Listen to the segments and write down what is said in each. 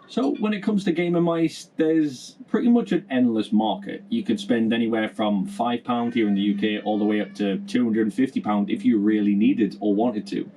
So when it comes to gamer mice, there's pretty much an endless market. You could spend anywhere from £5 here in the UK all the way up to £250 if you really needed or wanted to.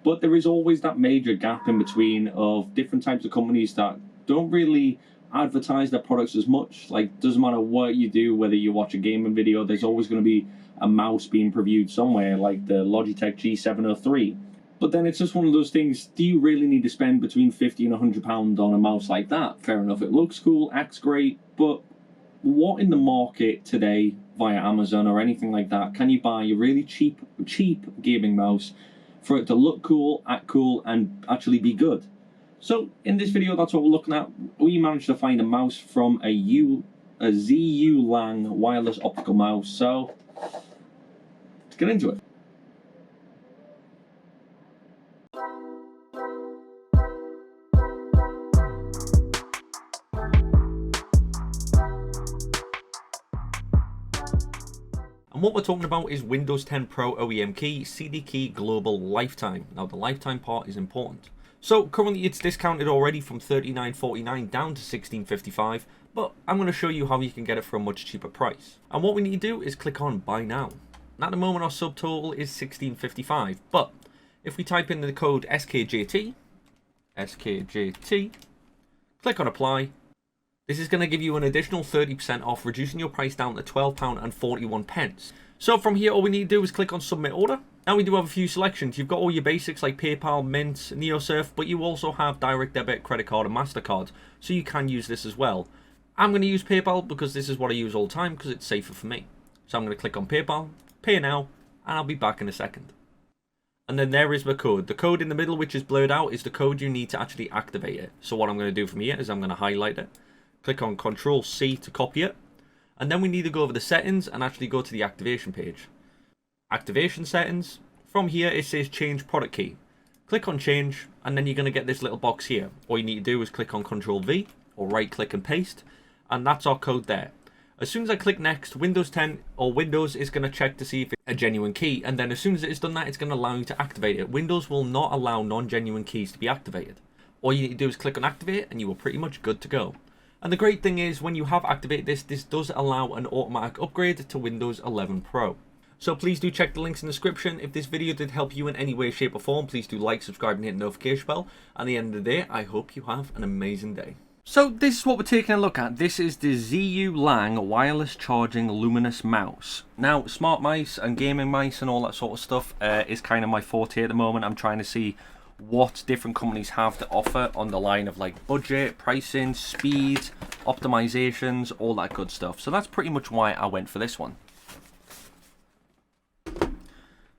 But there is always that major gap in between of different types of companies that don't really advertise their products as much. Like, doesn't matter what you do, whether you watch a gaming video, there's always going to be a mouse being previewed somewhere, like the Logitech G703. But then it's just one of those things, do you really need to spend between £50 and £100 on a mouse like that? Fair enough, it looks cool, acts great, but what in the market today, via Amazon or anything like that, can you buy a really cheap gaming mouse for it to look cool, act cool, and actually be good? So in this video, that's what we're looking at. We managed to find a mouse from a ZU Lang wireless optical mouse, so let's get into it. And what we're talking about is Windows 10 Pro OEM key, CD key global lifetime. Now the lifetime part is important. So currently it's discounted already from $39.49 down to $16.55, but I'm going to show you how you can get it for a much cheaper price. And what we need to do is click on buy now. And at the moment our subtotal is $16.55, but if we type in the code SKJT, click on apply, this is going to give you an additional 30% off, reducing your price down to £12.41. So from here, all we need to do is click on submit order. Now we do have a few selections. You've got all your basics like PayPal, Mint, NeoSurf, but you also have direct debit, credit card, and MasterCard. So you can use this as well. I'm going to use PayPal because this is what I use all the time because it's safer for me. So I'm going to click on PayPal, pay now, and I'll be back in a second. And then there is the code. The code in the middle, which is blurred out, is the code you need to actually activate it. So what I'm going to do from here is I'm going to highlight it. Click on Control C to copy it. And then we need to go over the settings and actually go to the activation page. Activation settings. From here it says change product key. Click on change and then you're going to get this little box here. All you need to do is click on Control V or right click and paste. And that's our code there. As soon as I click next, Windows 10 or Windows is going to check to see if it's a genuine key. And then as soon as it's done that, it's going to allow you to activate it. Windows will not allow non-genuine keys to be activated. All you need to do is click on activate and you are pretty much good to go. And the great thing is, when you have activated this does allow an automatic upgrade to Windows 11 Pro. So please do check the links in the description. If this video did help you in any way, shape or form, please do like, subscribe and hit the notification bell. And at the end of the day, I hope you have an amazing day. So this is what we're taking a look at. This is the ZU Lang wireless charging luminous mouse. Now, smart mice and gaming mice and all that sort of stuff is kind of my forte at the moment. I'm trying to see what different companies have to offer on the line of like budget, pricing, speed, optimizations, all that good stuff. So that's pretty much why I went for this one.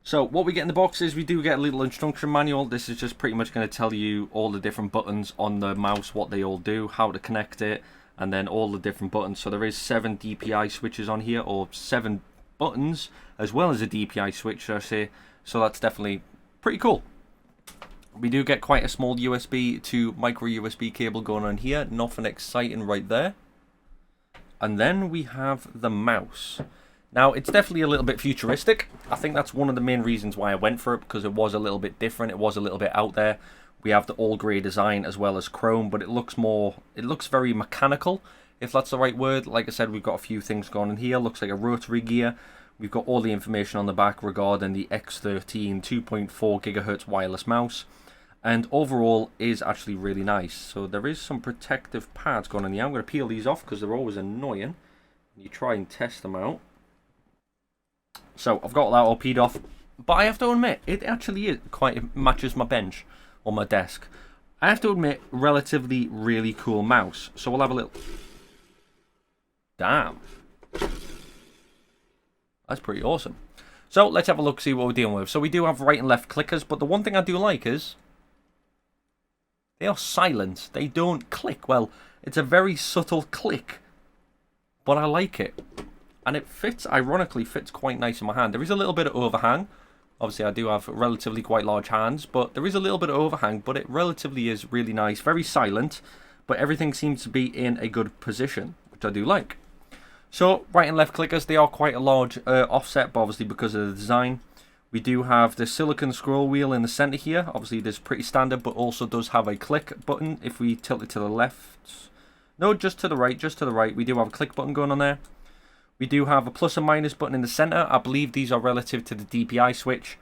So what we get in the box is we do get a little instruction manual. This is just pretty much going to tell you all the different buttons on the mouse, what they all do, how to connect it, and then all the different buttons. So there is 7 DPI switches on here, or 7 buttons, as well as a DPI switch, should I say. So that's definitely pretty cool. We do get quite a small USB to micro USB cable going on here. Nothing exciting right there. And then we have the mouse. Now, it's definitely a little bit futuristic. I think that's one of the main reasons why I went for it, because it was a little bit different. It was a little bit out there. We have the all grey design as well as chrome, but it looks very mechanical, if that's the right word. Like I said, we've got a few things going on here. Looks like a rotary gear. We've got all the information on the back regarding the X13 2.4 GHz wireless mouse. And overall is actually really nice. So there is some protective pads going on here. I'm going to peel these off because they're always annoying. You try and test them out. So I've got that all peeled off. But I have to admit, it actually is it matches my bench or my desk. I have to admit, relatively really cool mouse. So we'll have a little... Damn. That's pretty awesome. So let's have a look, see what we're dealing with. So we do have right and left clickers, but the one thing I do like is they are silent. They don't click. Well, it's a very subtle click, but I like it. And it fits, ironically, fits quite nice in my hand. There is a little bit of overhang. Obviously, I do have relatively quite large hands, but there is a little bit of overhang, but it relatively is really nice. Very silent, but everything seems to be in a good position, which I do like. So, right and left clickers, they are quite a large offset, but obviously because of the design. We do have the silicon scroll wheel in the center here. Obviously, this is pretty standard, but also does have a click button if we tilt it to the left. No, just to the right, just to the right. We do have a click button going on there. We do have a plus and minus button in the center. I believe these are relative to the DPI switch.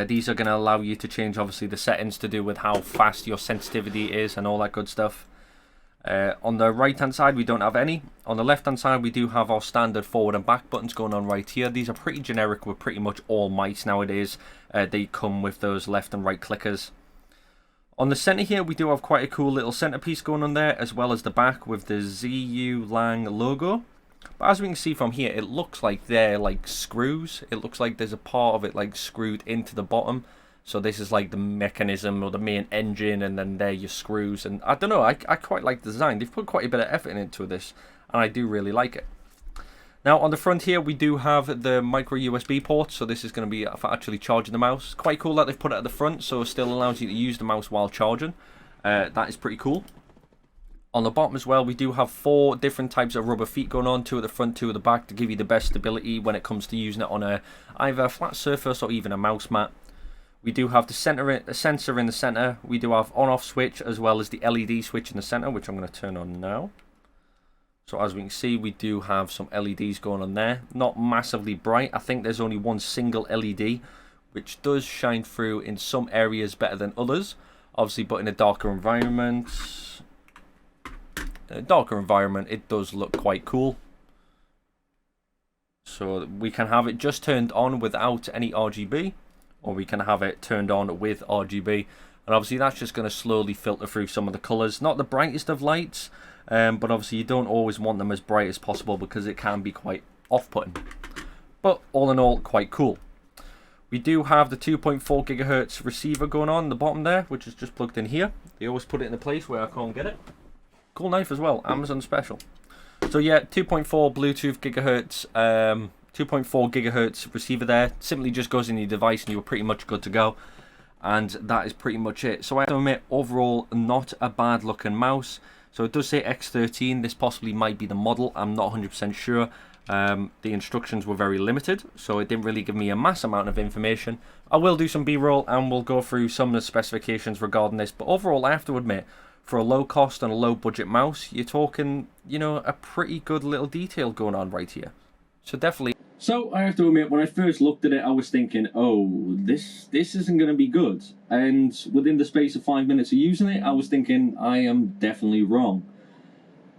These are going to allow you to change, obviously, the settings to do with how fast your sensitivity is and all that good stuff. On the right hand side we don't have any. On the left hand side we do have our standard forward and back buttons going on right here. These are pretty generic with pretty much all mice nowadays. They come with those left and right clickers. On the center here we do have quite a cool little centerpiece going on there, as well as the back with the ZU Lang logo. But as we can see from here, it looks like they're like screws. It looks like there's a part of it like screwed into the bottom. So this is like the mechanism or the main engine, and then there your screws. And I don't know, I quite like the design. They've put quite a bit of effort into this, and I do really like it. Now on the front here we do have the micro USB port, so this is going to be for actually charging the mouse. Quite cool that they've put it at the front, so it still allows you to use the mouse while charging. That is pretty cool. On the bottom as well, we do have 4 different types of rubber feet going on, 2 at the front, 2 at the back, to give you the best stability when it comes to using it on either a flat surface or even a mouse mat. We do have the sensor in the center. We do have on-off switch as well as the LED switch in the center, which I'm going to turn on now. So as we can see, we do have some LEDs going on there. Not massively bright. I think there's only one single LED, which does shine through in some areas better than others. Obviously, but in a darker environment, it does look quite cool. So we can have it just turned on without any RGB, or we can have it turned on with RGB, and obviously that's just going to slowly filter through some of the colors. Not the brightest of lights, but obviously you don't always want them as bright as possible because it can be quite off-putting. But all in all, quite cool. We do have the 2.4 gigahertz receiver going on the bottom there, which is just plugged in here. They always put it in a place where I can't get it. Cool knife as well, Amazon special. So yeah, 2.4 Bluetooth gigahertz, 2.4 gigahertz receiver there. Simply just goes in your device and you're pretty much good to go. And that is pretty much it. So I have to admit, overall, not a bad looking mouse. So it does say X13. This possibly might be the model. I'm not 100% sure. The instructions were very limited, so it didn't really give me a mass amount of information. I will do some B-roll and we'll go through some of the specifications regarding this. But overall, I have to admit, for a low cost and a low budget mouse, you're talking, you know, a pretty good little detail going on right here. So definitely. So I have to admit, when I first looked at it, I was thinking, oh, this isn't going to be good. And within the space of 5 minutes of using it, I was thinking, I am definitely wrong.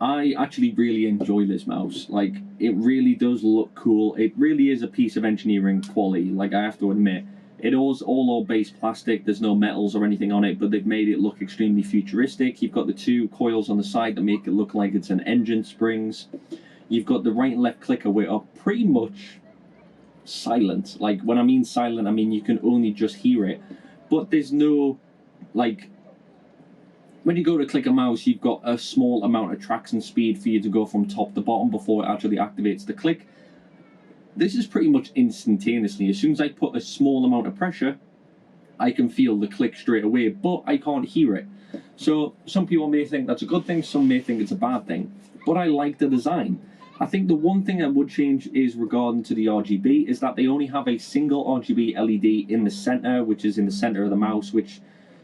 I actually really enjoy this mouse. Like, it really does look cool. It really is a piece of engineering quality, like I have to admit. It is all oil-based plastic. There's no metals or anything on it, but they've made it look extremely futuristic. You've got the 2 coils on the side that make it look like it's an engine springs. You've got the right and left clicker, which are pretty much silent. Like, when I mean silent, I mean you can only just hear it. But there's no, like, when you go to click a mouse, you've got a small amount of traction speed for you to go from top to bottom before it actually activates the click. This is pretty much instantaneously. As soon as I put a small amount of pressure, I can feel the click straight away, but I can't hear it. So some people may think that's a good thing, some may think it's a bad thing, but I like the design. I think the one thing I would change is regarding to the RGB, is that they only have a single RGB LED in the center, which is in the center of the mouse, which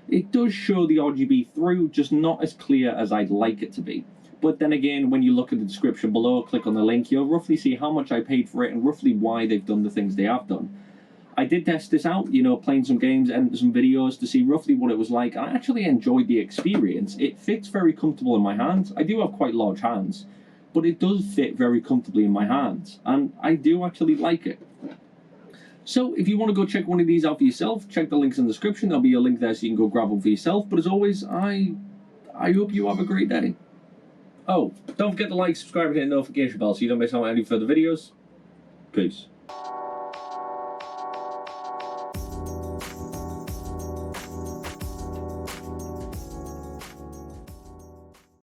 it does show the RGB through, just not as clear as I'd like it to be. But then again, when you look at the description below, click on the link, you'll roughly see how much I paid for it and roughly why they've done the things they have done. I did test this out, you know, playing some games and some videos to see roughly what it was like. I actually enjoyed the experience. It fits very comfortable in my hands. I do have quite large hands, but it does fit very comfortably in my hands, and I do actually like it. So if you want to go check one of these out for yourself, check the links in the description. There'll be a link there so you can go grab one for yourself. But as always, I hope you have a great day. Oh, don't forget to like, subscribe, and hit the notification bell so you don't miss out on any further videos. Peace.